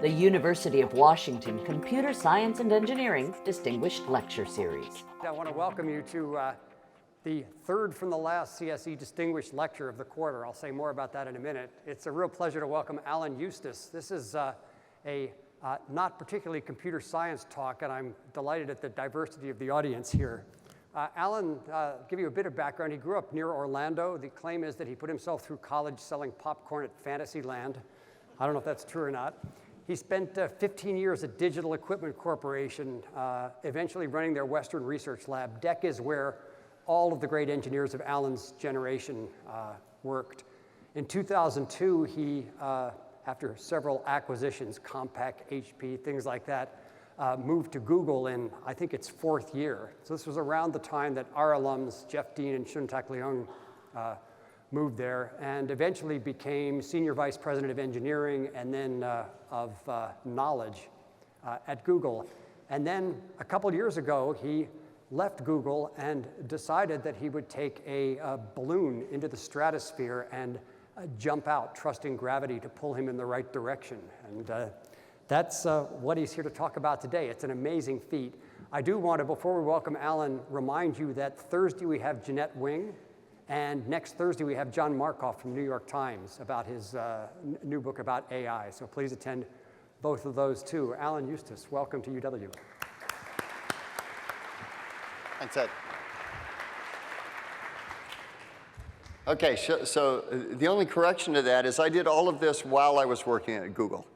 the University of Washington Computer Science and Engineering Distinguished Lecture Series. I want to welcome you to the third from the last CSE Distinguished Lecture of the quarter. I'll say more about that in a minute. It's a real pleasure to welcome Alan Eustace. This is a not particularly computer science talk, and I'm delighted at the diversity of the audience here. Alan, give you a bit of background. He grew up near Orlando. The claim is that he put himself through college selling popcorn at Fantasyland. I don't know if that's true or not. He spent 15 years at Digital Equipment Corporation, eventually running their Western Research Lab. DEC is where all of the great engineers of Alan's generation worked. In 2002, he, after several acquisitions, Compaq, HP, things like that, moved to Google in, I think, its fourth year. So this was around the time that our alums, Jeff Dean and Shun-Tak Leung, moved there, and eventually became Senior Vice President of Engineering and then of Knowledge at Google. And then a couple years ago, he left Google and decided that he would take a balloon into the stratosphere and jump out, trusting gravity to pull him in the right direction. And that's what he's here to talk about today. It's an amazing feat. I do want to, before we welcome Alan, remind you that Thursday we have Jeanette Wing, and next Thursday we have John Markoff from New York Times about his new book about AI. So please attend both of those too. Alan Eustace, welcome to UW. Thanks, Ed. Okay, so the only correction to that is I did all of this while I was working at Google.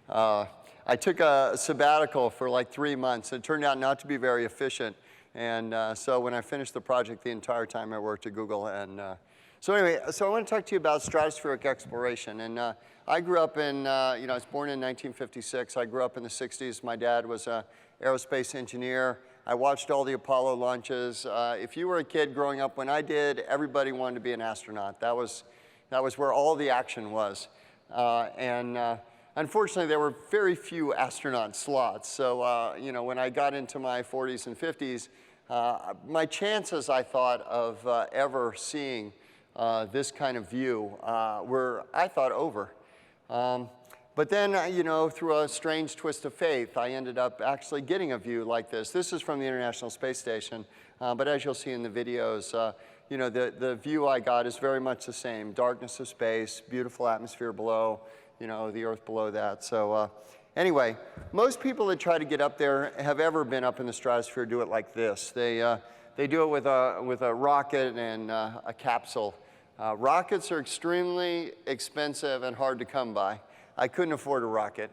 I took a sabbatical for like 3 months. It turned out not to be very efficient. And so when I finished the project, the entire time I worked at Google. And so anyway, so I want to talk to you about stratospheric exploration. And I grew up in, I was born in 1956. I grew up in the 60s. My dad was an aerospace engineer. I watched all the Apollo launches. If you were a kid growing up when I did, everybody wanted to be an astronaut. That was where all the action was. Unfortunately, there were very few astronaut slots. So, when I got into my 40s and 50s, my chances, I thought, of ever seeing this kind of view were, I thought, over. But then, through a strange twist of faith, I ended up actually getting a view like this. This is from the International Space Station. But as you'll see in the videos, the view I got is very much the same. Darkness of space, beautiful atmosphere below, the Earth below that. So anyway, most people that try to get up there have ever been up in the stratosphere do it like this. They do it with a rocket and a capsule. Rockets are extremely expensive and hard to come by. I couldn't afford a rocket.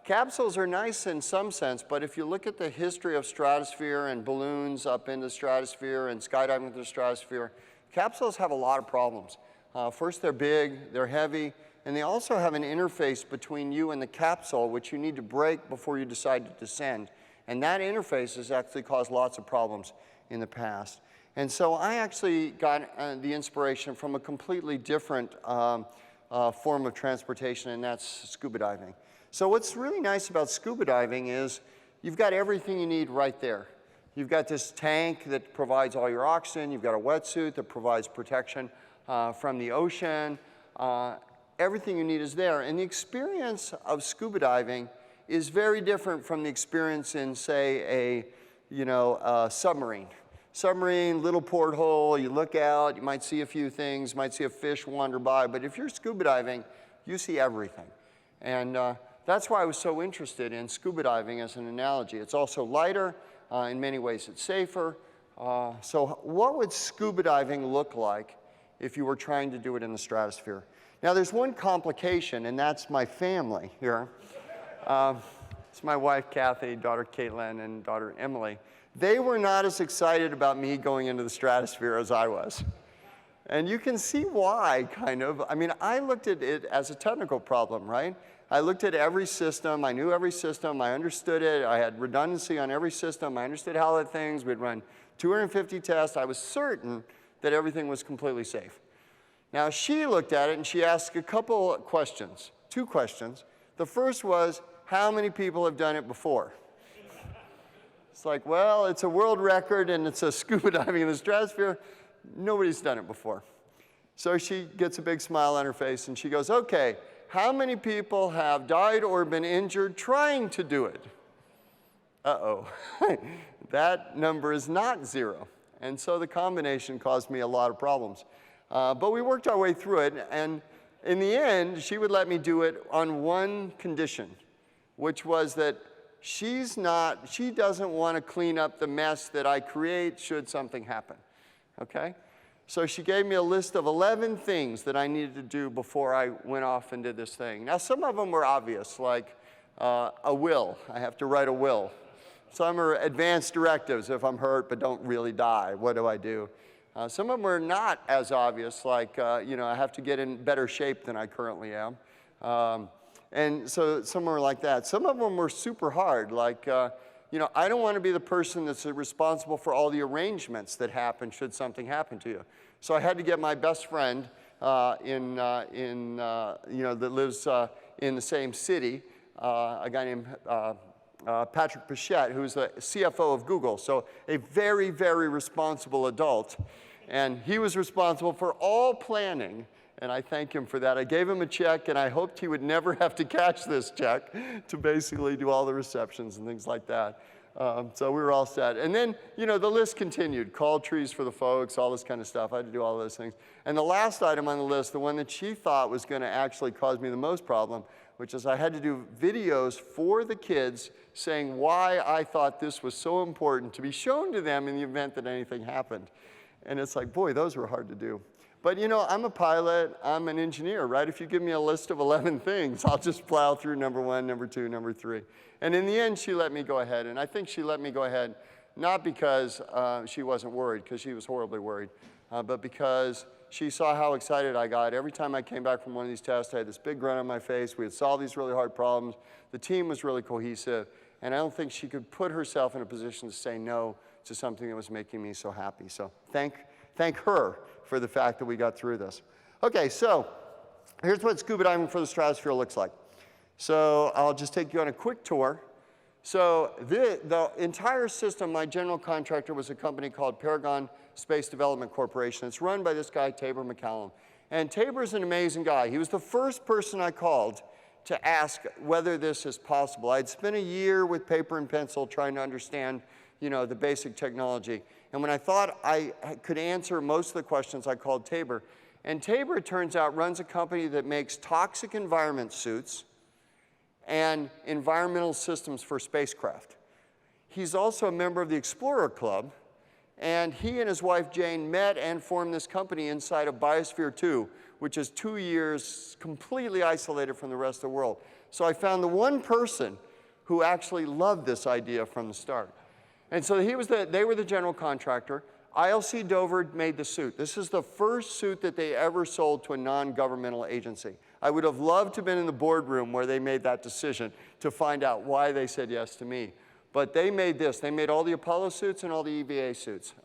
Capsules are nice in some sense, but if you look at the history of stratosphere and balloons up in the stratosphere and skydiving into the stratosphere, capsules have a lot of problems. First, they're big, they're heavy, and they also have an interface between you and the capsule, which you need to break before you decide to descend. And that interface has actually caused lots of problems in the past. And so I actually got the inspiration from a completely different form of transportation, and that's scuba diving. So what's really nice about scuba diving is you've got everything you need right there. You've got this tank that provides all your oxygen. You've got a wetsuit that provides protection from the ocean. Everything you need is there. And the experience of scuba diving is very different from the experience in, say, a submarine. Submarine, little porthole, you look out, you might see a few things, might see a fish wander by, but if you're scuba diving, you see everything. And that's why I was so interested in scuba diving as an analogy. It's also lighter, in many ways it's safer. So what would scuba diving look like if you were trying to do it in the stratosphere? Now there's one complication, and that's my family here. It's my wife, Kathy, daughter Caitlin, and daughter Emily. They were not as excited about me going into the stratosphere as I was. And you can see why, kind of. I mean, I looked at it as a technical problem, right? I looked at every system. I knew every system. I understood it. I had redundancy on every system. I understood how the things. We'd run 250 tests. I was certain that everything was completely safe. Now, she looked at it, and she asked a couple of questions, 2 questions. The first was, how many people have done it before? It's like, well, it's a world record, and it's a scuba diving in the stratosphere. Nobody's done it before. So she gets a big smile on her face, and she goes, okay, how many people have died or been injured trying to do it? Uh-oh. That number is not 0. And so the combination caused me a lot of problems. But we worked our way through it, and in the end, she would let me do it on one condition, which was that she doesn't want to clean up the mess that I create should something happen, okay? So she gave me a list of 11 things that I needed to do before I went off and did this thing. Now, some of them were obvious, like a will. I have to write a will. Some are advanced directives. If I'm hurt but don't really die, what do I do? Some of them are not as obvious, like, you know, I have to get in better shape than I currently am. And so some were like that. Some of them were super hard, like, you know, I don't want to be the person that's responsible for all the arrangements that happen should something happen to you. So I had to get my best friend you know, that lives in the same city, a guy named Patrick Pichette, who's the CFO of Google, so a very, very responsible adult. And he was responsible for all planning, and I thank him for that. I gave him a check, and I hoped he would never have to catch this check to basically do all the receptions and things like that. So we were all set. And then, you know, the list continued. Call trees for the folks, all this kind of stuff. I had to do all those things. And the last item on the list, the one that she thought was going to actually cause me the most problem, which is I had to do videos for the kids saying why I thought this was so important to be shown to them in the event that anything happened. And it's like, boy, those were hard to do. But you know, I'm a pilot, I'm an engineer, right? If you give me a list of 11 things, I'll just plow through number 1, number 2, number 3. And in the end, she let me go ahead. And I think she let me go ahead not because she wasn't worried, because she was horribly worried, but because she saw how excited I got. Every time I came back from one of these tests, I had this big grin on my face. We had solved these really hard problems. The team was really cohesive. And I don't think she could put herself in a position to say no to something that was making me so happy. So thank her for the fact that we got through this. Okay, so here's what scuba diving for the stratosphere looks like. So I'll just take you on a quick tour. So the entire system, my general contractor was a company called Paragon Space Development Corporation. It's run by this guy, Tabor McCallum. And Tabor's an amazing guy. He was the first person I called to ask whether this is possible. I'd spent a year with paper and pencil trying to understand, you know, the basic technology. And when I thought I could answer most of the questions, I called Tabor. And Tabor, it turns out, runs a company that makes toxic environment suits and environmental systems for spacecraft. He's also a member of the Explorer Club, and he and his wife Jane met and formed this company inside of Biosphere 2, which is 2 years completely isolated from the rest of the world. So I found the one person who actually loved this idea from the start. And so they were the general contractor. ILC Dover made the suit. This is the first suit that they ever sold to a non-governmental agency. I would have loved to have been in the boardroom where they made that decision to find out why they said yes to me. But they made this. They made all the Apollo suits and all the EVA suits.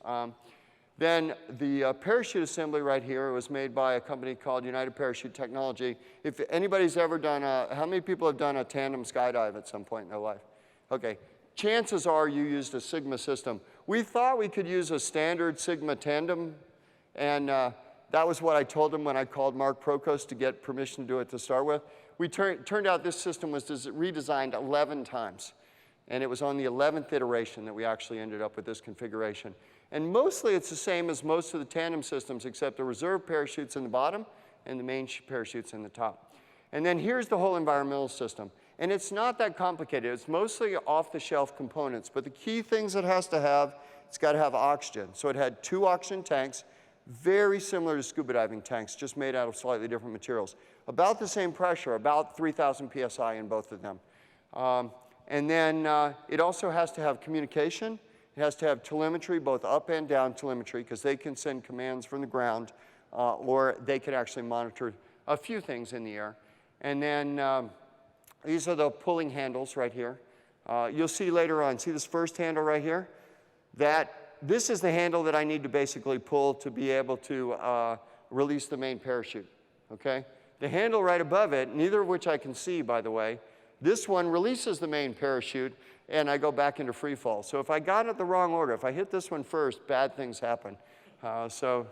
Then the parachute assembly right here was made by a company called United Parachute Technology. If anybody's ever done how many people have done a tandem skydive at some point in their life? Okay. Chances are you used a Sigma system. We thought we could use a standard Sigma tandem, and that was what I told them when I called Mark Prokos to get permission to do it to start with. Turned out this system was redesigned 11 times, and it was on the 11th iteration that we actually ended up with this configuration. And mostly it's the same as most of the tandem systems, except the reserve parachutes in the bottom and the main parachutes in the top. And then here's the whole environmental system. And it's not that complicated. It's mostly off-the-shelf components. But the key things it has to have, it's got to have oxygen. So it had 2 oxygen tanks, very similar to scuba diving tanks, just made out of slightly different materials. About the same pressure, about 3,000 PSI in both of them. And then it also has to have communication. It has to have telemetry, both up and down telemetry, because they can send commands from the ground, or they can actually monitor a few things in the air. And then these are the pulling handles right here. You'll see later on, see this first handle right here? This is the handle that I need to basically pull to be able to release the main parachute, okay? The handle right above it, neither of which I can see, by the way, this one releases the main parachute, and I go back into free fall. So if I got it the wrong order, if I hit this one first, bad things happen. So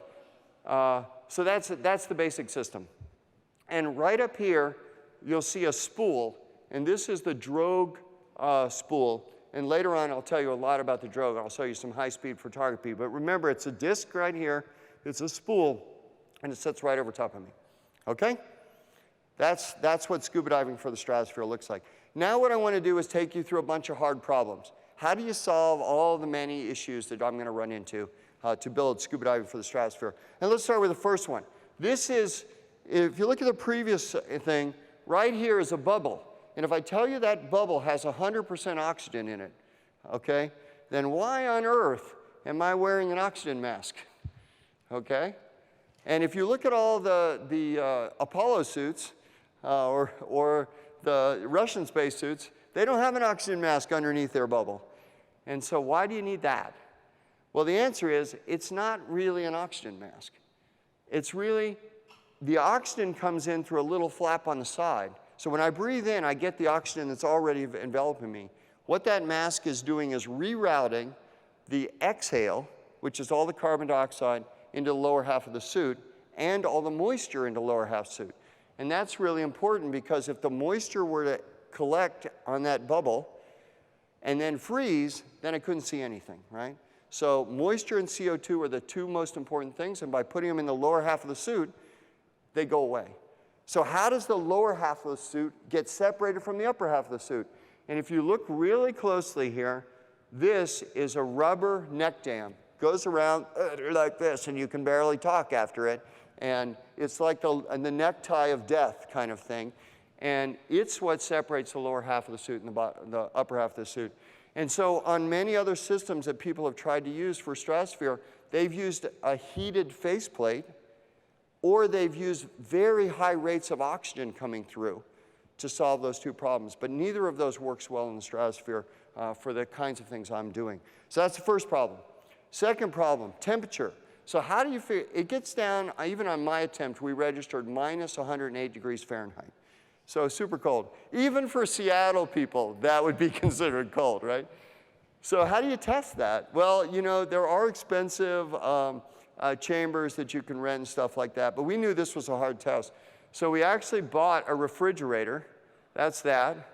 that's the basic system. And right up here, you'll see a spool, and this is the Drogue spool. And later on, I'll tell you a lot about the Drogue. I'll show you some high-speed photography. But remember, it's a disc right here. It's a spool, and it sits right over top of me. Okay? That's what scuba diving for the stratosphere looks like. Now what I want to do is take you through a bunch of hard problems. How do you solve all the many issues that I'm going to run into to build scuba diving for the stratosphere? And let's start with the first one. This is, if you look at the previous thing, right here is a bubble. And if I tell you that bubble has 100% oxygen in it, okay, then why on earth am I wearing an oxygen mask? Okay? And if you look at all the Apollo suits or the Russian spacesuits, they don't have an oxygen mask underneath their bubble. And so why do you need that? Well, the answer is it's not really an oxygen mask. It's really, the oxygen comes in through a little flap on the side. So when I breathe in, I get the oxygen that's already enveloping me. What that mask is doing is rerouting the exhale, which is all the carbon dioxide, into the lower half of the suit, and all the moisture into the lower half suit. And that's really important because if the moisture were to collect on that bubble and then freeze, then I couldn't see anything, right? So moisture and CO2 are the two most important things, and by putting them in the lower half of the suit, they go away. So how does the lower half of the suit get separated from the upper half of the suit? And if you look really closely here, this is a rubber neck dam. Goes around like this, and you can barely talk after it. And it's like the necktie of death kind of thing. And it's what separates the lower half of the suit and the upper half of the suit. And so on many other systems that people have tried to use for stratosphere, they've used a heated faceplate, or they've used very high rates of oxygen coming through to solve those two problems. But neither of those works well in the stratosphere for the kinds of things I'm doing. So that's the first problem. Second problem, temperature. So how do you figure, it gets down, even on my attempt, we registered minus 108 degrees Fahrenheit. So super cold. Even for Seattle people, that would be considered cold, right? So how do you test that? Well, you know, there are expensive chambers that you can rent and stuff like that, but we knew this was a hard test. So we actually bought a refrigerator, that's that,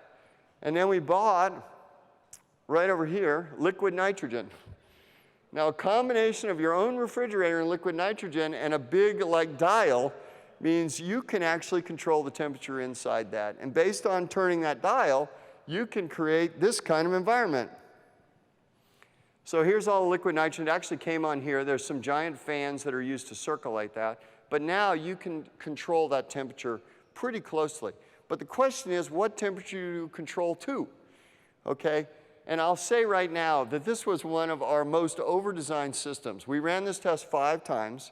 and then we bought, right over here, liquid nitrogen. Now a combination of your own refrigerator and liquid nitrogen and a big like dial means you can actually control the temperature inside that. And based on turning that dial, you can create this kind of environment. So here's all the liquid nitrogen. It actually came on here. There's some giant fans that are used to circulate that. But now you can control that temperature pretty closely. But the question is, what temperature do you control to? Okay? And I'll say right now that this was one of our most over-designed systems. We ran this test 5 times.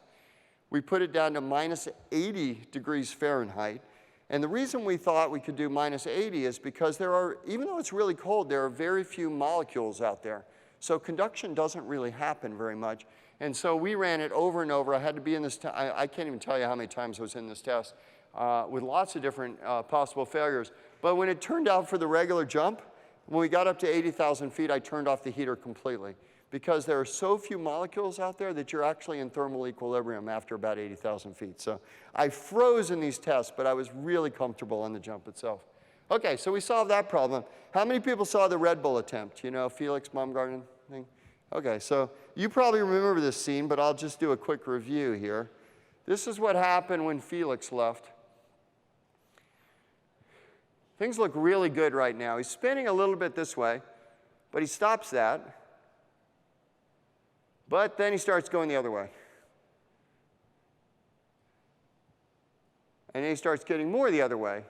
We put it down to minus 80 degrees Fahrenheit. And the reason we thought we could do minus 80 is because there are, even though it's really cold, there are very few molecules out there. So conduction doesn't really happen very much. And so we ran it over and over. I had to be in this, I can't even tell you how many times I was in this test with lots of different possible failures. But when it turned out for the regular jump, when we got up to 80,000 feet, I turned off the heater completely because there are so few molecules out there that you're actually in thermal equilibrium after about 80,000 feet. So I froze in these tests, but I was really comfortable on the jump itself. Okay, so we solved that problem. How many people saw the Red Bull attempt? You know, Felix Baumgarten thing? Okay, so you probably remember this scene, but I'll just do a quick review here. This is what happened when Felix left. Things look really good right now. He's spinning a little bit this way, but he stops that. But then he starts going the other way. And then he starts getting more the other way.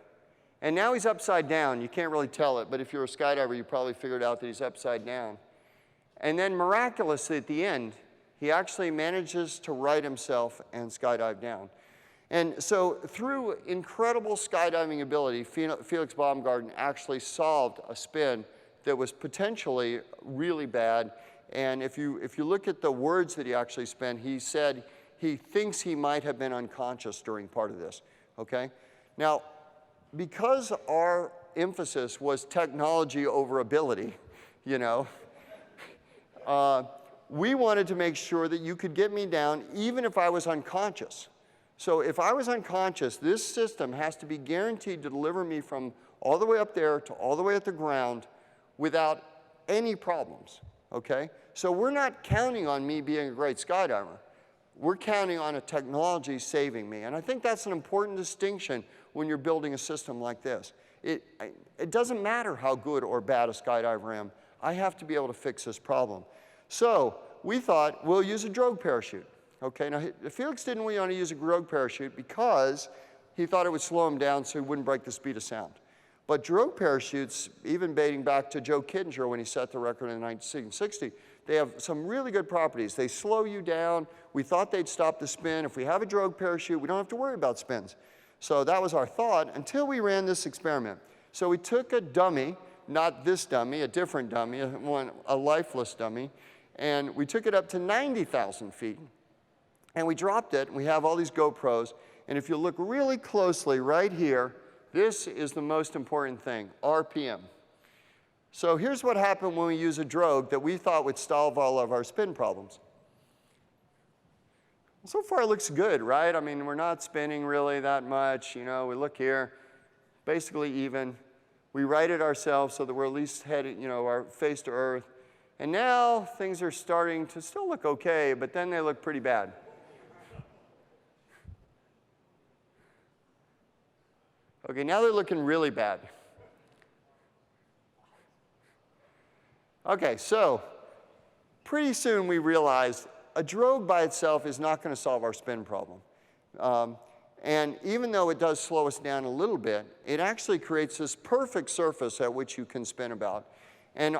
And now he's upside down. You can't really tell it, but if you're a skydiver, you probably figured out that he's upside down. And then miraculously at the end, he actually manages to right himself and skydive down. And so through incredible skydiving ability, Felix Baumgarten actually solved a spin that was potentially really bad. And if you look at the words that he actually spent, he said he thinks he might have been unconscious during part of this, okay? Now, because our emphasis was technology over ability, you know, we wanted to make sure that you could get me down even if I was unconscious. So if I was unconscious, this system has to be guaranteed to deliver me from all the way up there to all the way at the ground without any problems, okay? So we're not counting on me being a great skydiver. We're counting on a technology saving me. And I think that's an important distinction when you're building a system like this. It doesn't matter how good or bad a skydiver I am. I have to be able to fix this problem. So we thought, we'll use a Drogue parachute. Okay, now Felix didn't want to use a Drogue parachute because he thought it would slow him down so he wouldn't break the speed of sound. But Drogue parachutes, even dating back to Joe Kittinger when he set the record in 1960, they have some really good properties. They slow you down. We thought they'd stop the spin. If we have a Drogue parachute, we don't have to worry about spins. So that was our thought until we ran this experiment. So we took a dummy, not this dummy, a different dummy, a lifeless dummy, and we took it up to 90,000 feet. And we dropped it, and we have all these GoPros. And if you look really closely right here, this is the most important thing, RPM. So here's what happened when we use a Drogue that we thought would solve all of our spin problems. So far it looks good, right? I mean, we're not spinning really that much. You know, we look here, basically even. We right it ourselves so that we're at least headed, you know, our face to earth. And now things are starting to still look okay, but then they look pretty bad. Okay, now they're looking really bad. Okay, so pretty soon we realized a Drogue by itself is not going to solve our spin problem. And even though it does slow us down a little bit, it actually creates this perfect surface at which you can spin about. And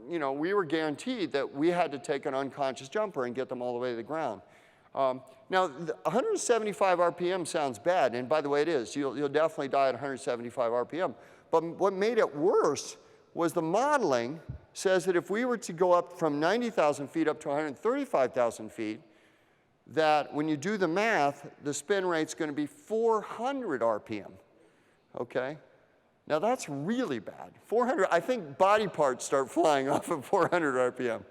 we were guaranteed that we had to take an unconscious jumper and get them all the way to the ground. Now, 175 RPM sounds bad, and by the way, it is. You'll definitely die at 175 RPM. But what made it worse was the modeling says that if we were to go up from 90,000 feet up to 135,000 feet, that when you do the math, the spin rate's going to be 400 RPM, okay? Now, that's really bad. 400, I think body parts start flying off at 400 RPM.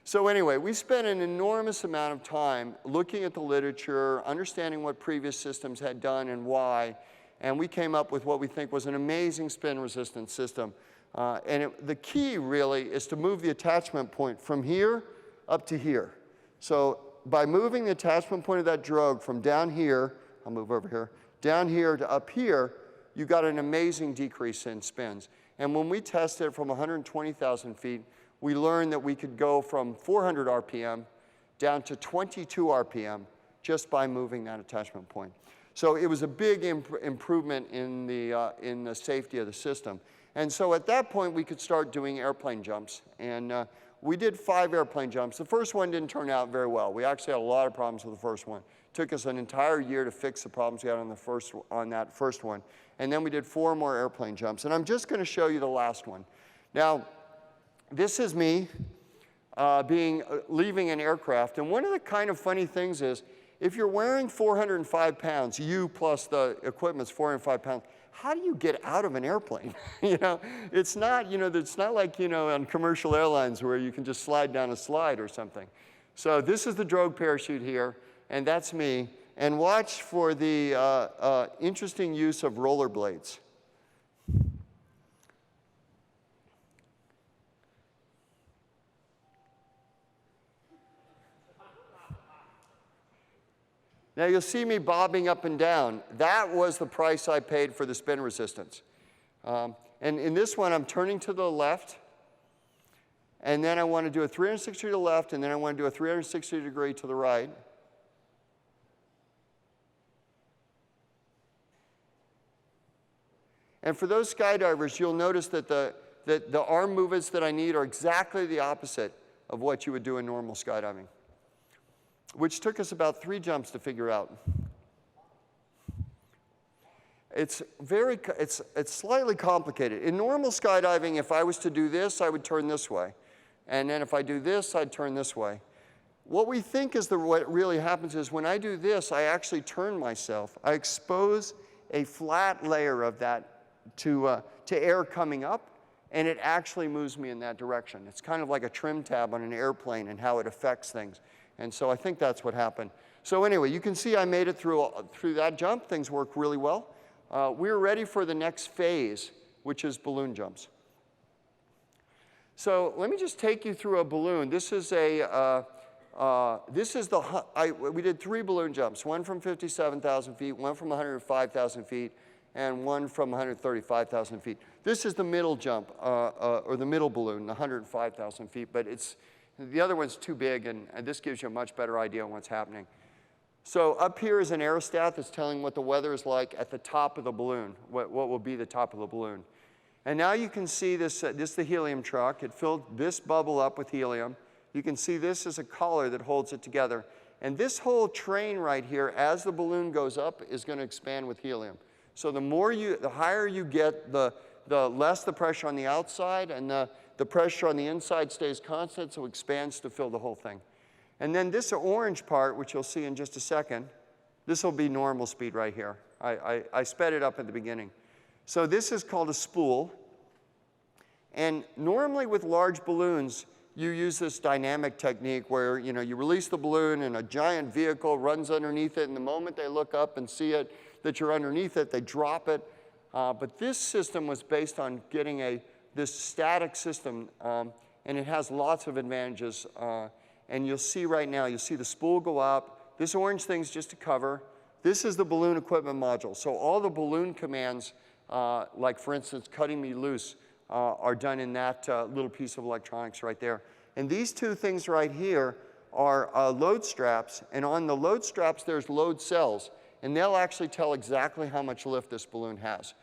So anyway, we spent an enormous amount of time looking at the literature, understanding what previous systems had done and why, and we came up with what we think was an amazing spin-resistant system. The key, really, is to move the attachment point from here up to here. So by moving the attachment point of that Drogue from down here, I'll move over here, down here to up here, you got an amazing decrease in spins. And when we tested from 120,000 feet, we learned that we could go from 400 RPM down to 22 RPM just by moving that attachment point. So it was a big improvement in the safety of the system. And so at that point, we could start doing airplane jumps. And we did 5 airplane jumps. The first one didn't turn out very well. We actually had a lot of problems with the first one. It took us an entire year to fix the problems we had on that first one. And then we did 4 more airplane jumps. And I'm just going to show you the last one. Now, this is me leaving an aircraft. And one of the kind of funny things is, if you're wearing 405 pounds, you plus the equipment's 405 pounds, how do you get out of an airplane? It's not like, on commercial airlines where you can just slide down a slide or something. So this is the Drogue parachute here, and that's me. And watch for the interesting use of rollerblades. Now you'll see me bobbing up and down. That was the price I paid for the spin resistance. And in this one, I'm turning to the left, and then I want to do a 360 to the left, and then I want to do a 360 degree to the right. And for those skydivers, you'll notice that the arm movements that I need are exactly the opposite of what you would do in normal skydiving, which took us about 3 jumps to figure out. It's slightly complicated. In normal skydiving, if I was to do this, I would turn this way. And then if I do this, I'd turn this way. What we think is what really happens is when I do this, I actually turn myself. I expose a flat layer of that to air coming up, and it actually moves me in that direction. It's kind of like a trim tab on an airplane and how it affects things. And so I think that's what happened. So anyway, you can see I made it through that jump. Things worked really well. We're ready for the next phase, which is balloon jumps. So let me just take you through a balloon. This is we did 3 balloon jumps, one from 57,000 feet, one from 105,000 feet, and one from 135,000 feet. This is the middle jump, or the middle balloon, 105,000 feet, but the other one's too big, and this gives you a much better idea of what's happening. So up here is an aerostat that's telling what the weather is like at the top of the balloon, what will be the top of the balloon. And now you can see this is the helium truck. It filled this bubble up with helium. You can see this is a collar that holds it together. And this whole train right here, as the balloon goes up, is going to expand with helium. So the higher you get, the less the pressure on the outside, and the pressure on the inside stays constant, so it expands to fill the whole thing. And then this orange part, which you'll see in just a second, this will be normal speed right here. I sped it up at the beginning. So this is called a spool. And normally with large balloons, you use this dynamic technique where you release the balloon and a giant vehicle runs underneath it, and the moment they look up and see it, that you're underneath it, they drop it. But this system was based on getting this static system, and it has lots of advantages. And you'll see right now, you'll see the spool go up. This orange thing's just a cover. This is the balloon equipment module. So all the balloon commands, like for instance, cutting me loose, are done in that little piece of electronics right there. And these two things right here are load straps. And on the load straps, there's load cells. And they'll actually tell exactly how much lift this balloon has,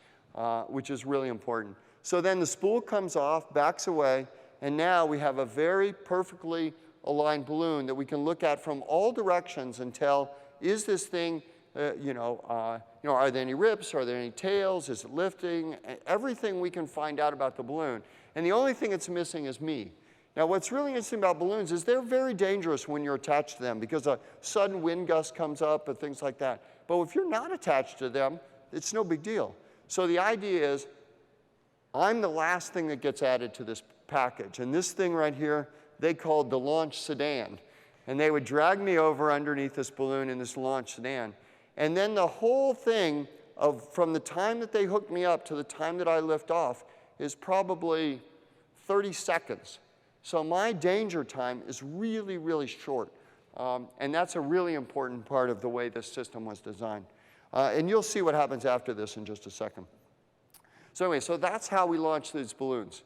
which is really important. So then the spool comes off, backs away, and now we have a very perfectly aligned balloon that we can look at from all directions and tell, is this thing, are there any rips? Are there any tails? Is it lifting? Everything we can find out about the balloon. And the only thing it's missing is me. Now, what's really interesting about balloons is they're very dangerous when you're attached to them because a sudden wind gust comes up and things like that. But if you're not attached to them, it's no big deal. So the idea is, I'm the last thing that gets added to this package. And this thing right here, they called the launch sedan. And they would drag me over underneath this balloon in this launch sedan. And then the whole thing, from the time that they hooked me up to the time that I lift off, is probably 30 seconds. So my danger time is really, really short. And that's a really important part of the way this system was designed. And you'll see what happens after this in just a second. So anyway, so that's how we launched these balloons.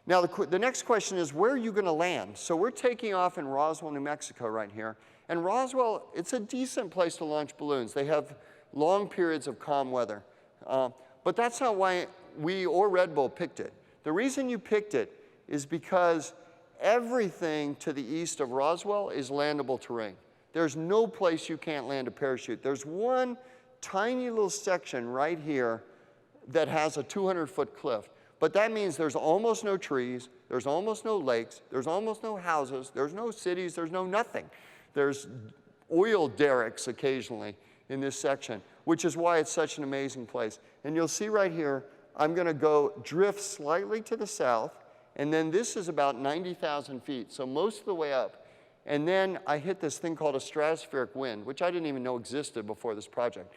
Now, the next question is, where are you going to land? So we're taking off in Roswell, New Mexico right here. And Roswell, it's a decent place to launch balloons. They have long periods of calm weather. But that's not why we or Red Bull picked it. The reason you picked it is because everything to the east of Roswell is landable terrain. There's no place you can't land a parachute. There's one tiny little section right here that has a 200-foot cliff. But that means there's almost no trees, there's almost no lakes, there's almost no houses, there's no cities, there's no nothing. There's oil derricks occasionally in this section, which is why it's such an amazing place. And you'll see right here, I'm going to go drift slightly to the south, and then this is about 90,000 feet, so most of the way up. And then I hit this thing called a stratospheric wind, which I didn't even know existed before this project.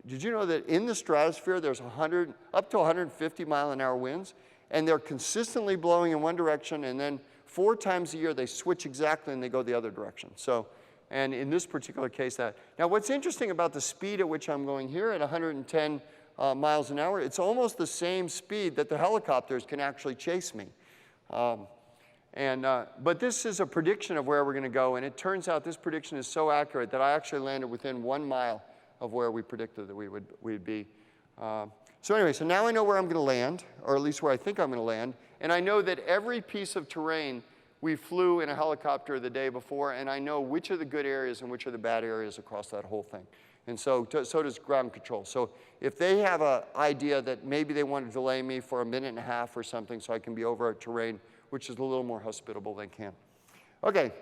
Did you know that in the stratosphere there's up to 150 mile-an-hour winds, and they're consistently blowing in one direction, and then 4 times a year they switch exactly and they go the other direction. So, and in this particular case that. Now what's interesting about the speed at which I'm going here at 110 miles an hour, it's almost the same speed that the helicopters can actually chase me. But this is a prediction of where we're going to go, and it turns out this prediction is so accurate that I actually landed within 1 mile of where we predicted that we'd be. So anyway, so now I know where I'm going to land, or at least where I think I'm going to land, and I know that every piece of terrain we flew in a helicopter the day before, and I know which are the good areas and which are the bad areas across that whole thing. And so does ground control. So if they have an idea that maybe they want to delay me for a minute and a half or something so I can be over a terrain which is a little more hospitable, they can. Okay,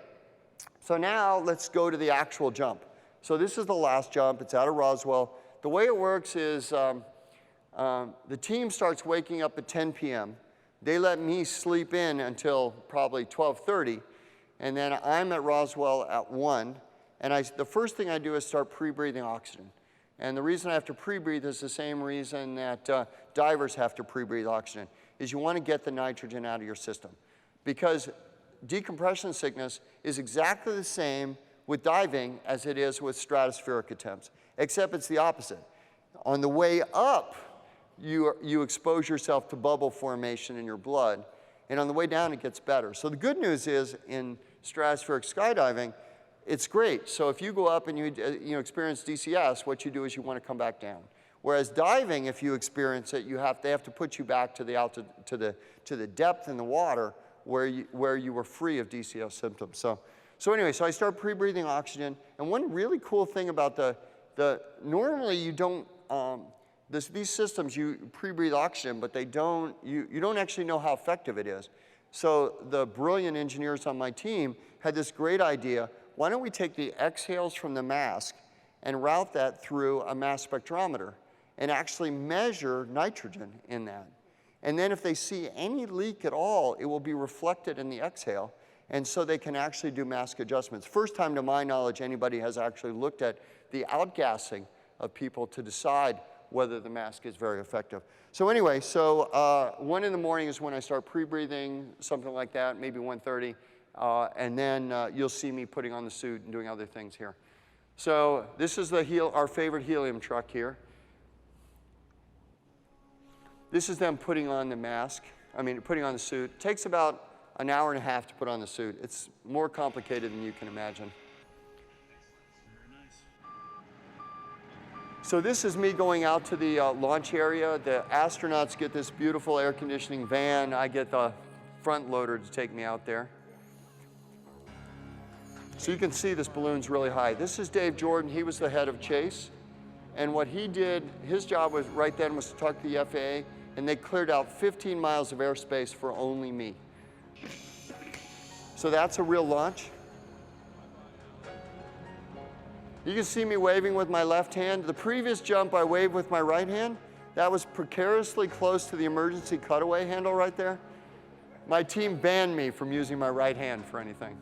so now let's go to the actual jump. So this is the last jump. It's out of Roswell. The way it works is the team starts waking up at 10 p.m. They let me sleep in until probably 12:30, and then I'm at Roswell at 1. And the first thing I do is start pre-breathing oxygen. And the reason I have to pre-breathe is the same reason that divers have to pre-breathe oxygen, is you want to get the nitrogen out of your system. Because decompression sickness is exactly the same with diving as it is with stratospheric attempts, except it's the opposite. On the way up, you expose yourself to bubble formation in your blood, and on the way down, it gets better. So the good news is, in stratospheric skydiving, it's great. So if you go up and you experience DCS, what you do is you want to come back down. Whereas diving, if you experience it, they have to put you back to the altitude, to the depth in the water where you were free of DCS symptoms. So anyway, so I start pre-breathing oxygen, and one really cool thing about normally you don't, these systems, you pre-breathe oxygen, but you don't actually know how effective it is. So the brilliant engineers on my team had this great idea. Why don't we take the exhales from the mask and route that through a mass spectrometer and actually measure nitrogen in that? And then if they see any leak at all, it will be reflected in the exhale, and so they can actually do mask adjustments. First time to my knowledge anybody has actually looked at the outgassing of people to decide whether the mask is very effective. So anyway, 1 in the morning is when I start pre-breathing, something like that, maybe 1:30. And then you'll see me putting on the suit and doing other things here. So this is our favorite helium truck here. This is them putting on the mask, putting on the suit. It takes about an hour and a half to put on the suit. It's more complicated than you can imagine. So this is me going out to the launch area. The astronauts get this beautiful air conditioning van. I get the front loader to take me out there. So you can see this balloon's really high. This is Dave Jordan. He was the head of Chase. And what he did, his job was right then was to talk to the FAA, and they cleared out 15 miles of airspace for only me. So that's a real launch. You can see me waving with my left hand. The previous jump I waved with my right hand. That was precariously close to the emergency cutaway handle right there. My team banned me from using my right hand for anything.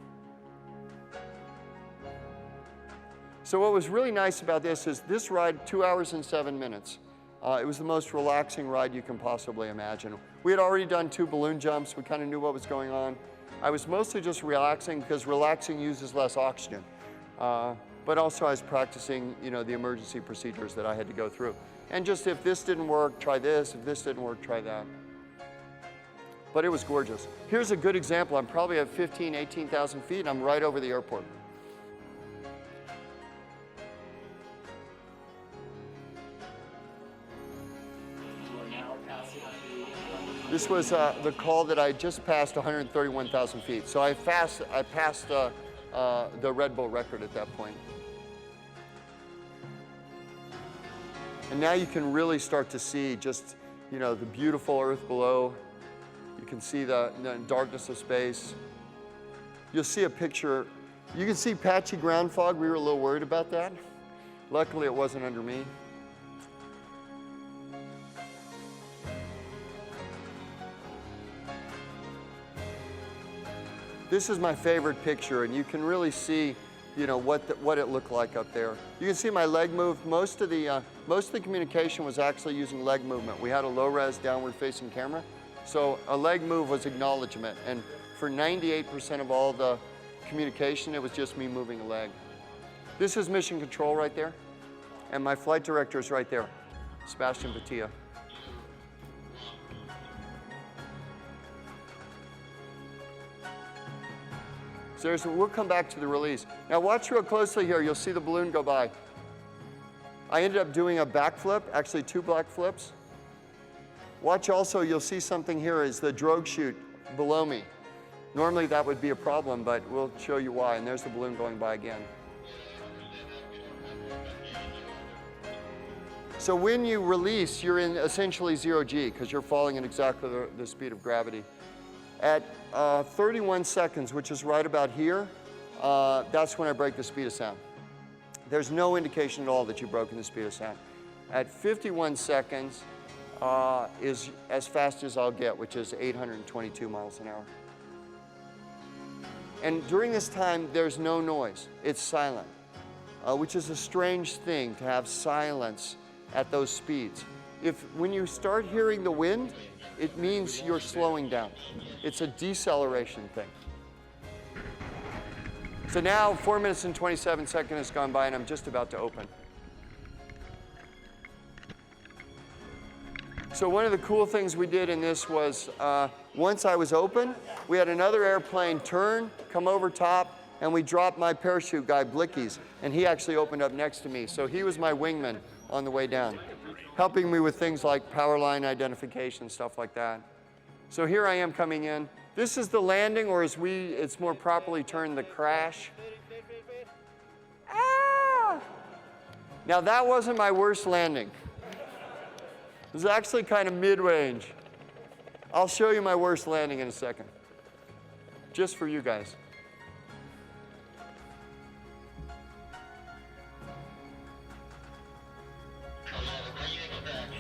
So what was really nice about this is this ride, 2 hours and 7 minutes. It was the most relaxing ride you can possibly imagine. We had already done 2 balloon jumps. We kind of knew what was going on. I was mostly just relaxing because relaxing uses less oxygen. But also I was practicing, the emergency procedures that I had to go through. And just if this didn't work, try this. If this didn't work, try that. But it was gorgeous. Here's a good example. I'm probably at 15,000, 18,000 feet, and I'm right over the airport. This was the call that I just passed 131,000 feet. So I passed the Red Bull record at that point. And now you can really start to see just, the beautiful Earth below. You can see the darkness of space. You'll see a picture. You can see patchy ground fog. We were a little worried about that. Luckily, it wasn't under me. This is my favorite picture, and you can really see, what it looked like up there. You can see my leg move. Most of the communication was actually using leg movement. We had a low-res downward-facing camera, so a leg move was acknowledgement. And for 98% of all the communication, it was just me moving a leg. This is mission control right there, and my flight director is right there, Sebastian Batia. So we'll come back to the release. Now watch real closely here. You'll see the balloon go by. I ended up doing a backflip, actually 2 backflips. Watch also, you'll see something here is the drogue chute below me. Normally that would be a problem, but we'll show you why. And there's the balloon going by again. So when you release, you're in essentially 0G because you're falling at exactly the speed of gravity. At 31 seconds, which is right about here, that's when I break the speed of sound. There's no indication at all that you've broken the speed of sound. At 51 seconds is as fast as I'll get, which is 822 miles an hour. And during this time, there's no noise. It's silent. which is a strange thing to have silence at those speeds. When you start hearing the wind, it means you're slowing down. It's a deceleration thing. So now 4 minutes and 27 seconds has gone by and I'm just about to open. So one of the cool things we did in this was, once I was open, we had another airplane turn, come over top, and we dropped my parachute guy, Blickies, and he actually opened up next to me. So he was my wingman on the way down, helping me with things like power line identification, stuff like that. So here I am coming in. This is the landing, or as it's more properly termed, the crash. Ah! Now that wasn't my worst landing. It was actually kind of mid-range. I'll show you my worst landing in a second, just for you guys.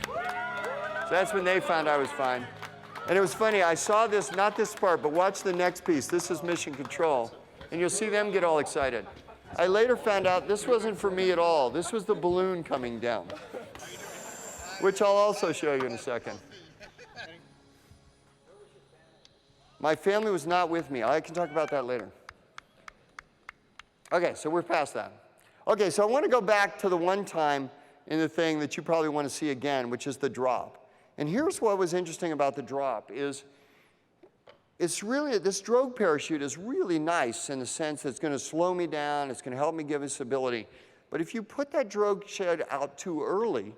So that's when they found I was fine. And it was funny, I saw this, not this part, but watch the next piece. This is mission control. And you'll see them get all excited. I later found out this wasn't for me at all. This was the balloon coming down, which I'll also show you in a second. My family was not with me. I can talk about that later. Okay, so we're past that. Okay, so I want to go back to the one time in the thing that you probably want to see again, which is the drop. And here's what was interesting about the drop is it's really, this Drogue parachute is really nice in the sense that it's going to slow me down, it's going to help me give me stability. But if you put that Drogue shed out too early,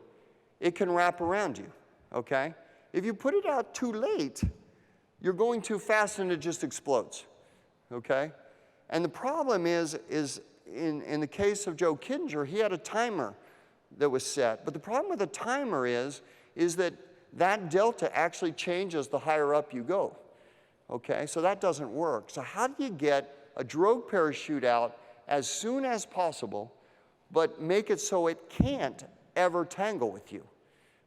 it can wrap around you, okay? If you put it out too late, you're going too fast and it just explodes, okay? And the problem is in the case of Joe Kittinger, he had a timer that was set. But the problem with the timer is that delta actually changes the higher up you go, okay? So that doesn't work. So how do you get a Drogue parachute out as soon as possible, but make it so it can't ever tangle with you,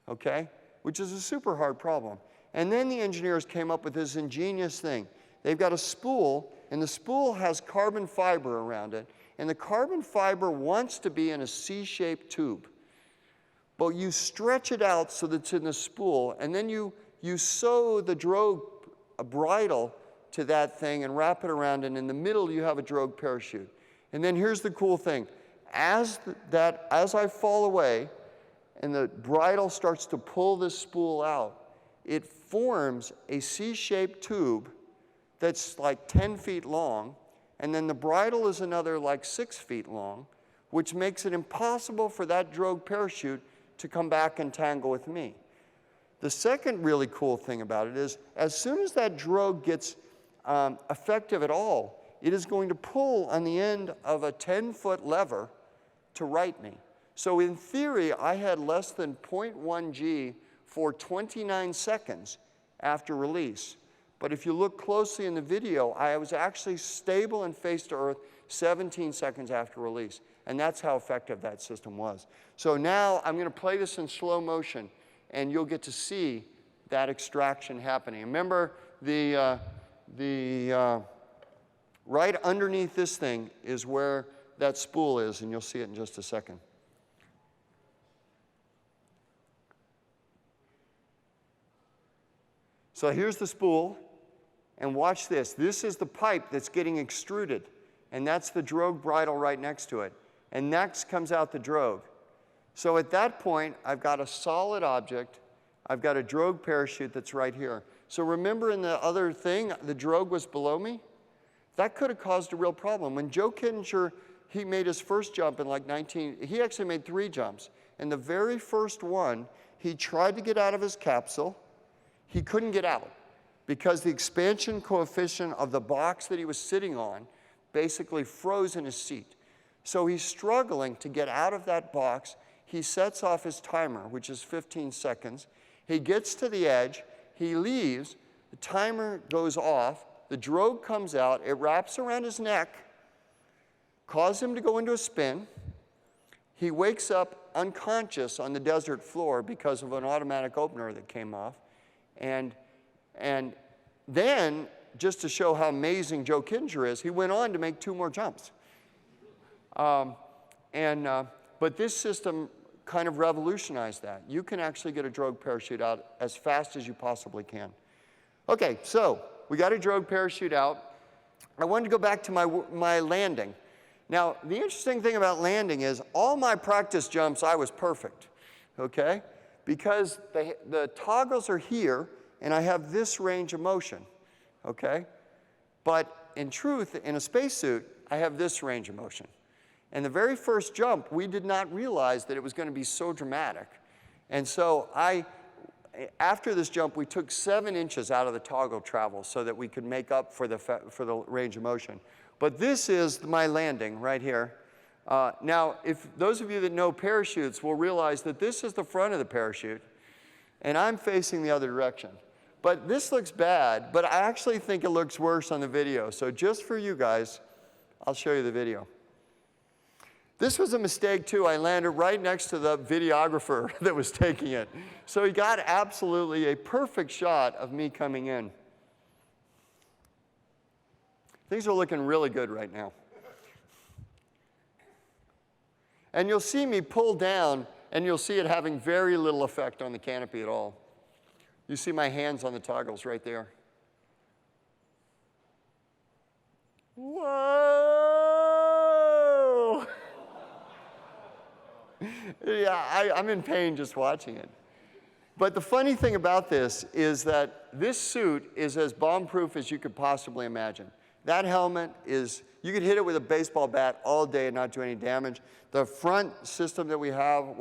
okay? Which is a super hard problem. And then the engineers came up with this ingenious thing. They've got a spool, and the spool has carbon fiber around it, and the carbon fiber wants to be in a C-shaped tube. But you stretch it out so that it's in the spool, and then you sew the Drogue bridle to that thing and wrap it around, and in the middle you have a Drogue parachute. And then here's the cool thing. As I fall away and the bridle starts to pull this spool out, it forms a C-shaped tube that's like 10 feet long, and then the bridle is another like 6 feet long, which makes it impossible for that Drogue parachute to come back and tangle with me. The second really cool thing about it is, as soon as that Drogue gets effective at all, it is going to pull on the end of a 10-foot lever to right me. So in theory, I had less than 0.1 G for 29 seconds after release. But if you look closely in the video, I was actually stable and face to earth 17 seconds after release. And that's how effective that system was. So now I'm going to play this in slow motion, and you'll get to see that extraction happening. Remember, right underneath this thing is where that spool is, and you'll see it in just a second. So here's the spool, and watch this. This is the pipe that's getting extruded, and that's the Drogue bridle right next to it. And next comes out the Drogue. So at that point, I've got a solid object. I've got a Drogue parachute that's right here. So remember in the other thing, the Drogue was below me? That could have caused a real problem. When Joe Kittinger, he made his first jump in like he actually made 3 jumps. And the very first one, he tried to get out of his capsule. He couldn't get out because the expansion coefficient of the box that he was sitting on basically froze in his seat. So he's struggling to get out of that box. He sets off his timer, which is 15 seconds. He gets to the edge. He leaves. The timer goes off. The Drogue comes out. It wraps around his neck, causes him to go into a spin. He wakes up unconscious on the desert floor because of an automatic opener that came off. And then, just to show how amazing Joe Kittinger is, he went on to make 2 more jumps. But this system kind of revolutionized that. You can actually get a Drogue parachute out as fast as you possibly can. Okay, so we got a Drogue parachute out. I wanted to go back to my landing. Now, the interesting thing about landing is all my practice jumps, I was perfect, okay? Because the toggles are here, and I have this range of motion, okay? But in truth, in a spacesuit, I have this range of motion. And the very first jump, we did not realize that it was going to be so dramatic. And so after this jump, we took 7 inches out of the toggle travel so that we could make up for the range of motion. But this is my landing right here. Now, if those of you that know parachutes will realize that this is the front of the parachute, and I'm facing the other direction. But this looks bad, but I actually think it looks worse on the video. So just for you guys, I'll show you the video. This was a mistake, too. I landed right next to the videographer that was taking it. So he got absolutely a perfect shot of me coming in. Things are looking really good right now. And you'll see me pull down, and you'll see it having very little effect on the canopy at all. You see my hands on the toggles right there. Whoa! Yeah, I'm in pain just watching it. But the funny thing about this is that this suit is as bomb-proof as you could possibly imagine. That helmet is, you could hit it with a baseball bat all day and not do any damage. The front system that we have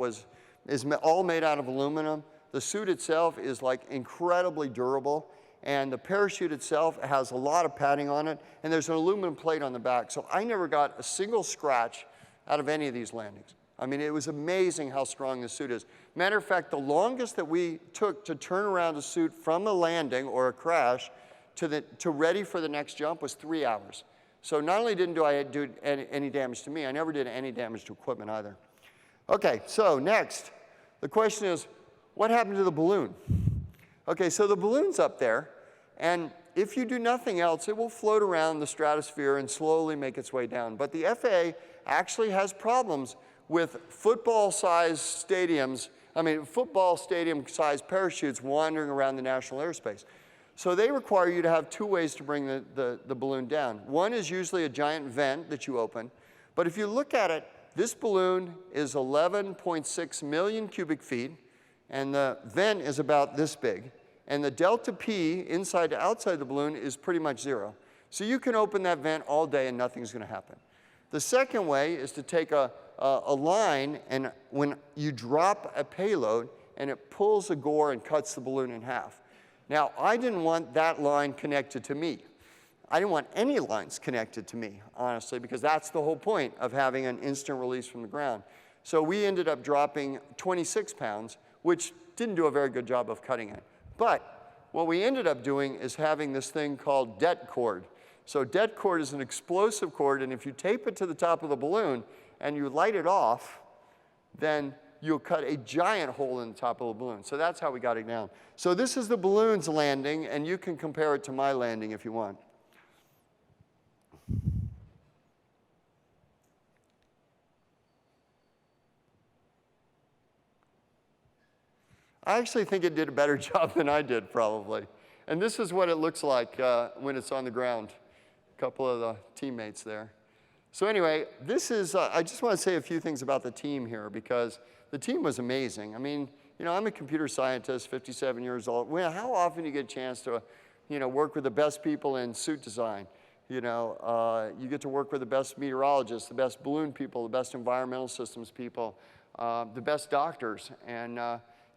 is all made out of aluminum. The suit itself is like incredibly durable. And the parachute itself has a lot of padding on it. And there's an aluminum plate on the back. So I never got a single scratch out of any of these landings. I mean, it was amazing how strong the suit is. Matter of fact, the longest that we took to turn around a suit from a landing or a crash to ready for the next jump was 3 hours. So not only didn't I do any damage to me, I never did any damage to equipment either. Okay, so next, the question is, what happened to the balloon? Okay, so the balloon's up there, and if you do nothing else, it will float around the stratosphere and slowly make its way down. But the FAA actually has problems with football stadium-sized parachutes wandering around the national airspace. So they require you to have 2 ways to bring the balloon down. One is usually a giant vent that you open. But if you look at it, this balloon is 11.6 million cubic feet, and the vent is about this big. And the delta P inside to outside the balloon is pretty much 0. So you can open that vent all day and nothing's going to happen. The second way is to take a line, and when you drop a payload, and it pulls a gore and cuts the balloon in half. Now, I didn't want that line connected to me. I didn't want any lines connected to me, honestly, because that's the whole point of having an instant release from the ground. So we ended up dropping 26 pounds, which didn't do a very good job of cutting it. But what we ended up doing is having this thing called det cord. So det cord is an explosive cord, and if you tape it to the top of the balloon and you light it off, then you'll cut a giant hole in the top of the balloon. So that's how we got it down. So this is the balloon's landing, and you can compare it to my landing if you want. I actually think it did a better job than I did, probably. And this is what it looks like when it's on the ground. A couple of the teammates there. So anyway, this is, I just want to say a few things about the team here, because the team was amazing. I mean, I'm a computer scientist, 57 years old. Well, how often do you get a chance to, work with the best people in suit design? You get to work with the best meteorologists, the best balloon people, the best environmental systems people, the best doctors, and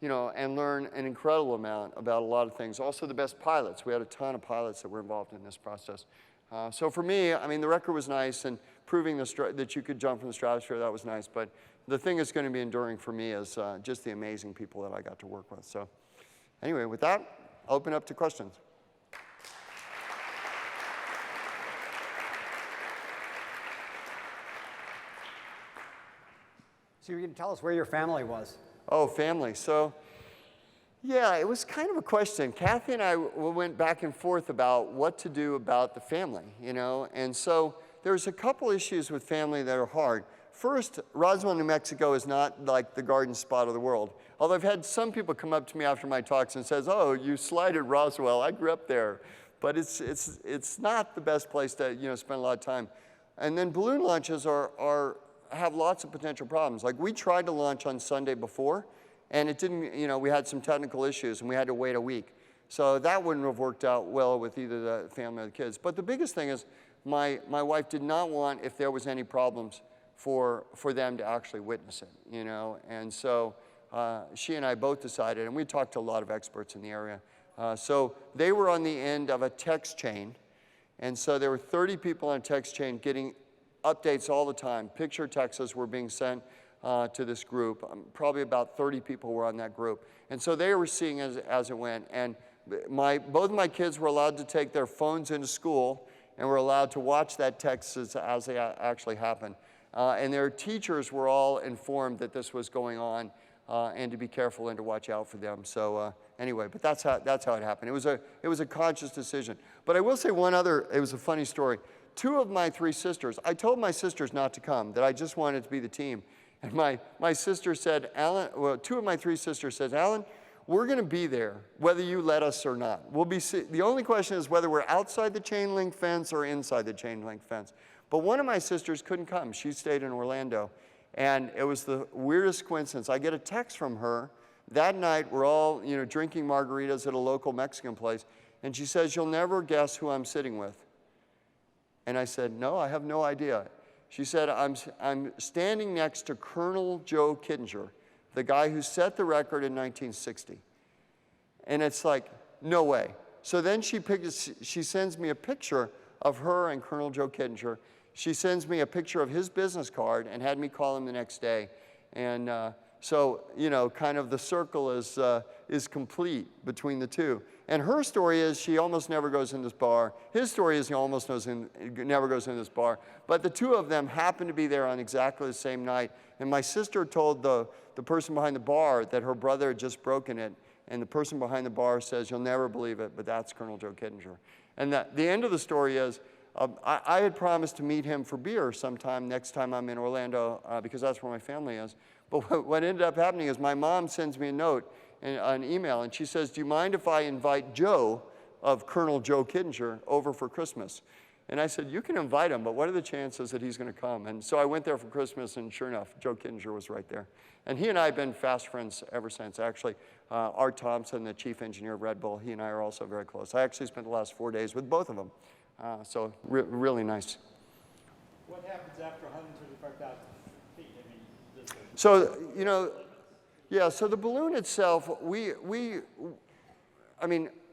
learn an incredible amount about a lot of things. Also the best pilots. We had a ton of pilots that were involved in this process. So for me, I mean, the record was nice, and proving that you could jump from the stratosphere, that was nice. But the thing that's going to be enduring for me is just the amazing people that I got to work with. So anyway, with that, I'll open up to questions. So you can tell us where your family was. Oh, family. So, yeah, it was kind of a question. Kathy and I went back and forth about what to do about the family, And so there's a couple issues with family that are hard. first, Roswell, New Mexico is not like the garden spot of the world. Although I've had some people come up to me after my talks and says, oh, you slided Roswell, I grew up there. But it's not the best place to spend a lot of time. And then balloon launches have lots of potential problems. Like we tried to launch on Sunday before, and it didn't, we had some technical issues and we had to wait a week. So that wouldn't have worked out well with either the family or the kids. But the biggest thing is my wife did not want, if there was any problems, for them to actually witness it, And so she and I both decided, and we talked to a lot of experts in the area. So they were on the end of a text chain. And so there were 30 people on a text chain getting updates all the time. Picture texts were being sent to this group. Probably about 30 people were on that group. And so they were seeing as it went. And both of my kids were allowed to take their phones into school and were allowed to watch that text as they actually happened. And their teachers were all informed that this was going on and to be careful and to watch out for them. So anyway, but that's how it happened. It was a conscious decision. But I will say it was a funny story. 2 of my 3 sisters, I told my sisters not to come, that I just wanted to be the team. And my sister said, Alan, well, 2 of my 3 sisters said, Alan, we're going to be there whether you let us or not. The only question is whether we're outside the chain link fence or inside the chain link fence. But one of my sisters couldn't come. She stayed in Orlando. And it was the weirdest coincidence. I get a text from her. That night, we're all drinking margaritas at a local Mexican place. And she says, you'll never guess who I'm sitting with. And I said, no, I have no idea. She said, I'm standing next to Colonel Joe Kittinger, the guy who set the record in 1960. And it's like, no way. So then she sends me a picture of her and Colonel Joe Kittinger. She sends me a picture of his business card and had me call him the next day. And so, kind of the circle is complete between the two. And her story is she almost never goes in this bar. His story is he almost never goes in this bar. But the 2 of them happen to be there on exactly the same night. And my sister told the person behind the bar that her brother had just broken it. And the person behind the bar says, you'll never believe it, but that's Colonel Joe Kittinger. And the end of the story is, I had promised to meet him for beer sometime next time I'm in Orlando because that's where my family is. But what ended up happening is my mom sends me a note, an email, and she says, do you mind if I invite Joe of Colonel Joe Kittinger over for Christmas? And I said, you can invite him, but what are the chances that he's going to come? And so I went there for Christmas, and sure enough, Joe Kittinger was right there. And he and I have been fast friends ever since. Actually, Art Thompson, the chief engineer of Red Bull, he and I are also very close. I actually spent the last 4 days with both of them. So really nice. What happens after 135,000 feet? So, so the balloon itself,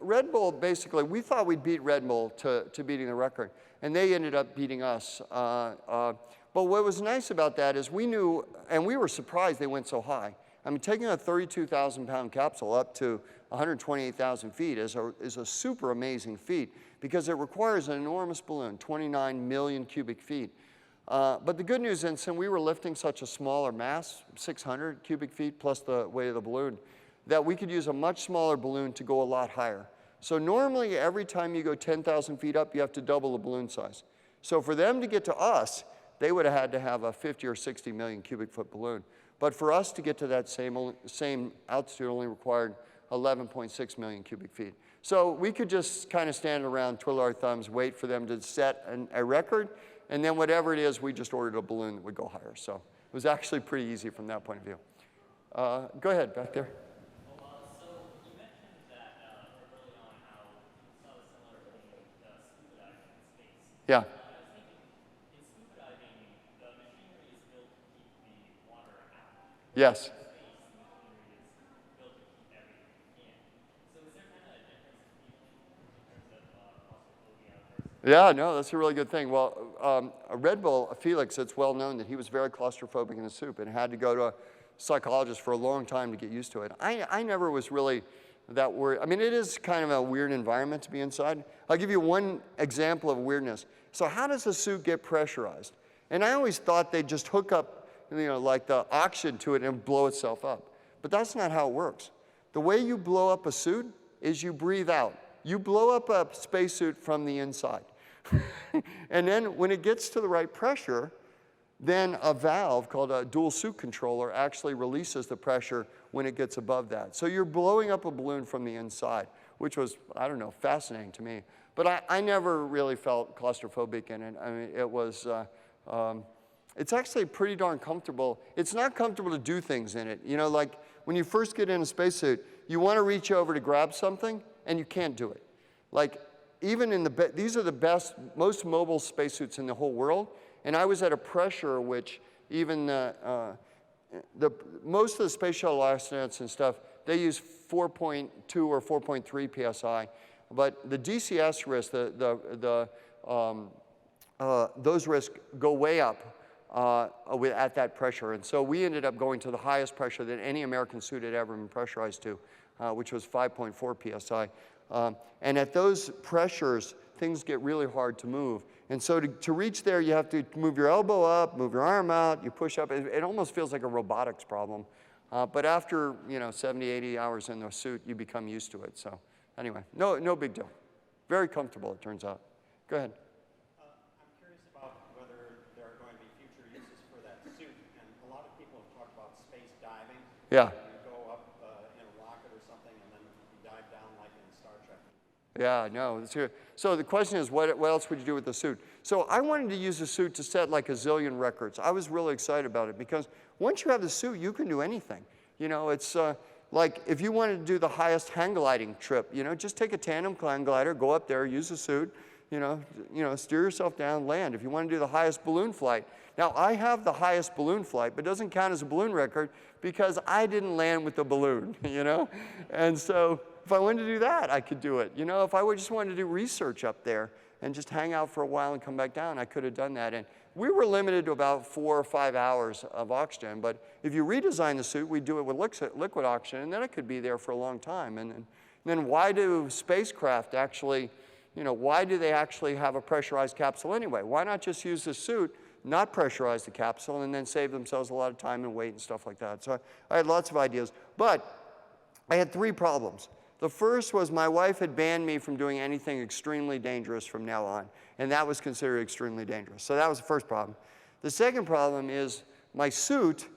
Red Bull, basically, we thought we'd beat Red Bull to beating the record, and they ended up beating us. But what was nice about that is we knew, and we were surprised they went so high. Taking a 32,000-pound capsule up to 128,000 feet is a super amazing feat because it requires an enormous balloon, 29 million cubic feet. But the good news is, since we were lifting such a smaller mass, 600 cubic feet plus the weight of the balloon, that we could use a much smaller balloon to go a lot higher. So normally, every time you go 10,000 feet up, you have to double the balloon size. So for them to get to us, they would have had to have a 50 or 60 million cubic foot balloon. But for us to get to that same altitude only required 11.6 million cubic feet. So we could just kind of stand around, twiddle our thumbs, wait for them to set a record, and then whatever it is, we just ordered a balloon that would go higher. So it was actually pretty easy from that point of view. Go ahead, back there. So you mentioned that early on how you saw a similar thing with scuba diving in space. Yeah. I was thinking, in scuba diving, the machinery is built to keep the water out. Yes. In space, the machinery is built to keep everything in. So is there kind of a difference in feeling in terms of claustrophobia versus... Yeah, no, that's a really good thing. Well, Red Bull, Felix, it's well known that he was very claustrophobic in the soup and had to go to a psychologist for a long time to get used to it. I never was really that worried. It is kind of a weird environment to be inside. I'll give you one example of weirdness. So how does a suit get pressurized? And I always thought they'd just hook up, like the oxygen to it and blow itself up. But that's not how it works. The way you blow up a suit is you breathe out. You blow up a spacesuit from the inside. And then when it gets to the right pressure, then a valve called a dual suit controller actually releases the pressure when it gets above that. So you're blowing up a balloon from the inside, which was, I don't know, fascinating to me. But I never really felt claustrophobic in it. I mean, it was, it's actually pretty darn comfortable. It's not comfortable to do things in it. You know, like when you first get in a spacesuit, you want to reach over to grab something, and you can't do it. Like, even in these are the best, most mobile spacesuits in the whole world, and I was at a pressure which even most of the space shuttle astronauts and stuff, they use 4.2 or 4.3 psi, but the DCS risk, those risks go way up at that pressure, and so we ended up going to the highest pressure that any American suit had ever been pressurized to, which was 5.4 psi. And at those pressures, things get really hard to move. And so to reach there, you have to move your elbow up, move your arm out, you push up. It almost feels like a robotics problem. But after 70, 80 hours in the suit, you become used to it. So anyway, no big deal. Very comfortable, it turns out. Go ahead. I'm curious about whether there are going to be future uses for that suit. And a lot of people have talked about space diving. Yeah. You go up in a rocket or something, and then you dive down like in Star Trek. Yeah, no. So the question is, what else would you do with the suit? So I wanted to use the suit to set like a zillion records. I was really excited about it because once you have the suit, you can do anything. You know, it's like if you wanted to do the highest hang gliding trip, just take a tandem hang glider, go up there, use the suit, steer yourself down, land. If you want to do the highest balloon flight. Now, I have the highest balloon flight, but it doesn't count as a balloon record because I didn't land with the balloon, And so if I wanted to do that, I could do it. If I just wanted to do research up there and just hang out for a while and come back down, I could have done that. And we were limited to about 4 or 5 hours of oxygen. But if you redesign the suit, we do it with liquid oxygen, and then it could be there for a long time. And then why do spacecraft actually, why do they actually have a pressurized capsule anyway? Why not just use the suit, not pressurize the capsule, and then save themselves a lot of time and weight and stuff like that? So I had lots of ideas. But I had 3 problems. The first was my wife had banned me from doing anything extremely dangerous from now on, and that was considered extremely dangerous. So that was the first problem. The second problem is my suit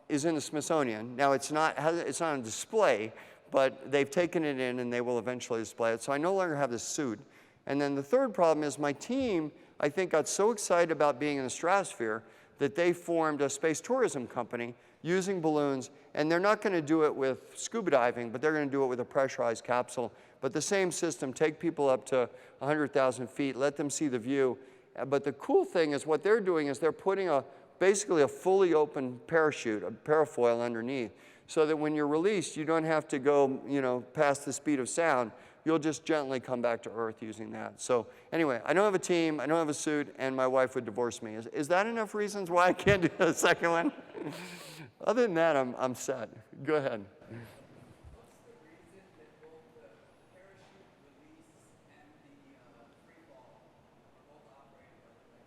is in the Smithsonian. Now it's not on display, but they've taken it in and they will eventually display it. So I no longer have this suit. And then the third problem is my team, I think, got so excited about being in the stratosphere that they formed a space tourism company using balloons, and they're not going to do it with scuba diving, but they're going to do it with a pressurized capsule. But the same system, take people up to 100,000 feet, let them see the view. But the cool thing is what they're doing is they're putting basically a fully open parachute, a parafoil underneath, so that when you're released, you don't have to go past the speed of sound. You'll just gently come back to Earth using that. So anyway, I don't have a team, I don't have a suit, and my wife would divorce me. Is that enough reasons why I can't do the second one? Other than that, I'm set. Go ahead. What's the reason that both the parachute release and the free fall are both operated by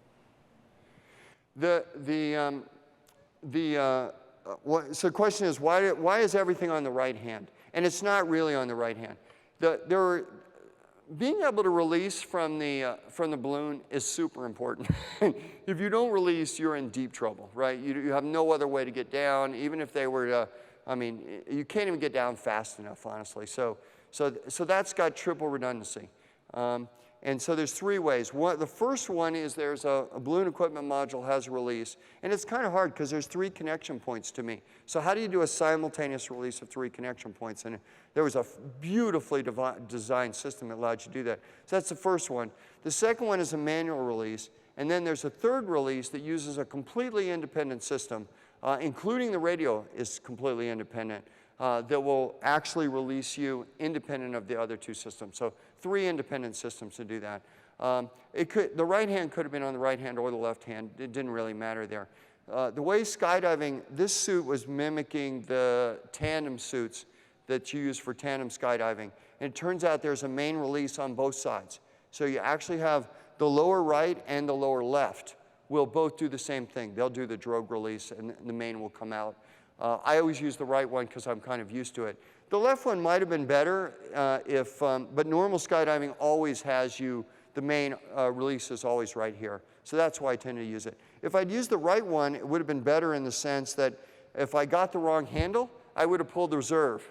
the So the question is, why is everything on the right hand? And it's not really on the right hand. Being able to release from the balloon is super important. If you don't release, you're in deep trouble, right? You have no other way to get down, even if they were to, you can't even get down fast enough, honestly. So that's got triple redundancy. And so there's 3 ways. The first one is there's a balloon equipment module has a release, and it's kind of hard because there's 3 connection points to me. So how do you do a simultaneous release of 3 connection points? And there was a beautifully designed system that allowed you to do that. So that's the first one. The second one is a manual release, and then there's a third release that uses a completely independent system, including the radio is completely independent, that will actually release you independent of the other 2 systems. So 3 independent systems to do that. The right hand could have been on the right hand or the left hand. It didn't really matter there. The way skydiving, this suit was mimicking the tandem suits that you use for tandem skydiving. And it turns out there's a main release on both sides. So you actually have the lower right and the lower left will both do the same thing. They'll do the Drogue release and the main will come out. I always use the right one because I'm kind of used to it. The left one might have been better but normal skydiving always has the main release is always right here. So that's why I tend to use it. If I'd used the right one, it would have been better in the sense that if I got the wrong handle, I would have pulled the reserve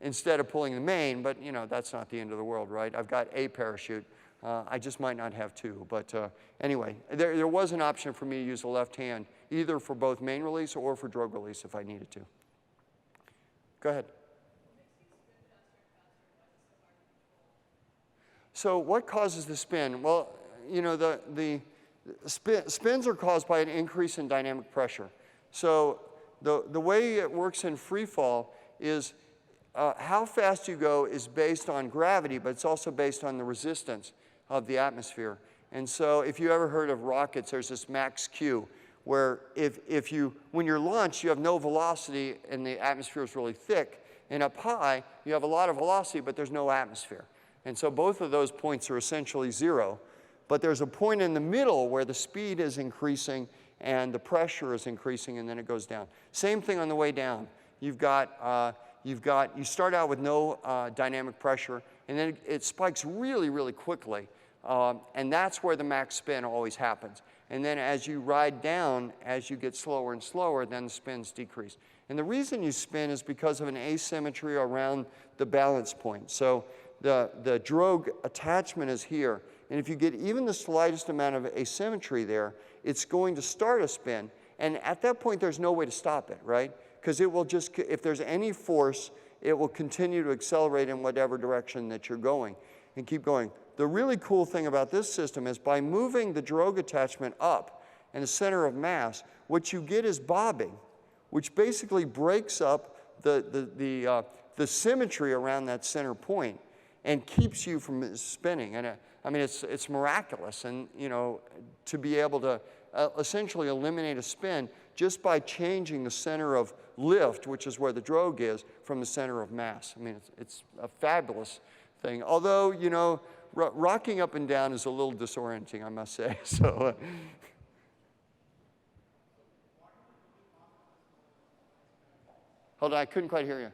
instead of pulling the main, but you know, that's not the end of the world, right? I've got a parachute. I just might not have two, but anyway, there was an option for me to use the left hand, either for both main release or for drogue release if I needed to. Go ahead. So what causes the spin? Well, you know, the spins are caused by an increase in dynamic pressure. So the way it works in free fall is how fast you go is based on gravity, but it's also based on the resistance of the atmosphere. And so if you ever heard of rockets, there's this max Q, where when you're launched, you have no velocity and the atmosphere is really thick. And up high, you have a lot of velocity, but there's no atmosphere. And so both of those points are essentially zero. But there's a point in the middle where the speed is increasing and the pressure is increasing, and then it goes down. Same thing on the way down. You start out with no dynamic pressure, and then it spikes really, really quickly. And that's where the max spin always happens. And then as you ride down, as you get slower and slower, then the spins decrease. And the reason you spin is because of an asymmetry around the balance point. So the drogue attachment is here. And if you get even the slightest amount of asymmetry there, it's going to start a spin. And at that point, there's no way to stop it, right? Because it will just, if there's any force, it will continue to accelerate in whatever direction that you're going and keep going. The really cool thing about this system is by moving the drogue attachment up in the center of mass, what you get is bobbing, which basically breaks up the symmetry around that center point and keeps you from spinning. And I mean, it's miraculous, and you know, to be able to essentially eliminate a spin just by changing the center of lift, which is where the drogue is, from the center of mass. I mean, it's a fabulous thing. Although, you know, rocking up and down is a little disorienting, I must say. So. Hold on, I couldn't quite hear you.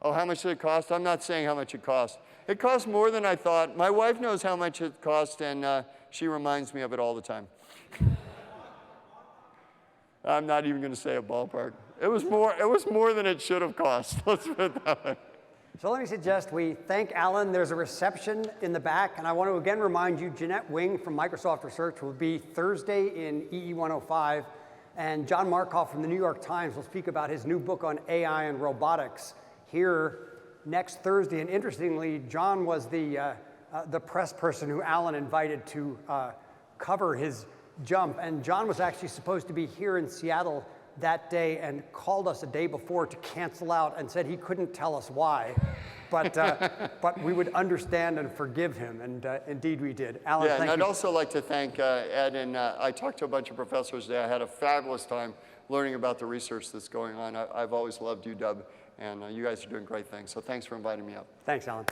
Oh, how much did it cost? I'm not saying how much it cost. It cost more than I thought. My wife knows how much it cost, and she reminds me of it all the time. I'm not even going to say a ballpark. It was more than it should have cost. Let's put it that way. So let me suggest we thank Alan. There's a reception in the back, and I want to again remind you, Jeanette Wing from Microsoft Research will be Thursday in EE 105, and John Markoff from the New York Times will speak about his new book on AI and robotics here next Thursday. And interestingly, John was the press person who Alan invited to cover his jump, and John was actually supposed to be here in Seattle that day and called us a day before to cancel out and said he couldn't tell us why, but we would understand and forgive him, and indeed we did. Alan, yeah, thank and you. I'd also like to thank Ed, and I talked to a bunch of professors today. I had a fabulous time learning about the research that's going on. I've always loved UW, and you guys are doing great things, so thanks for inviting me up. Thanks, Alan.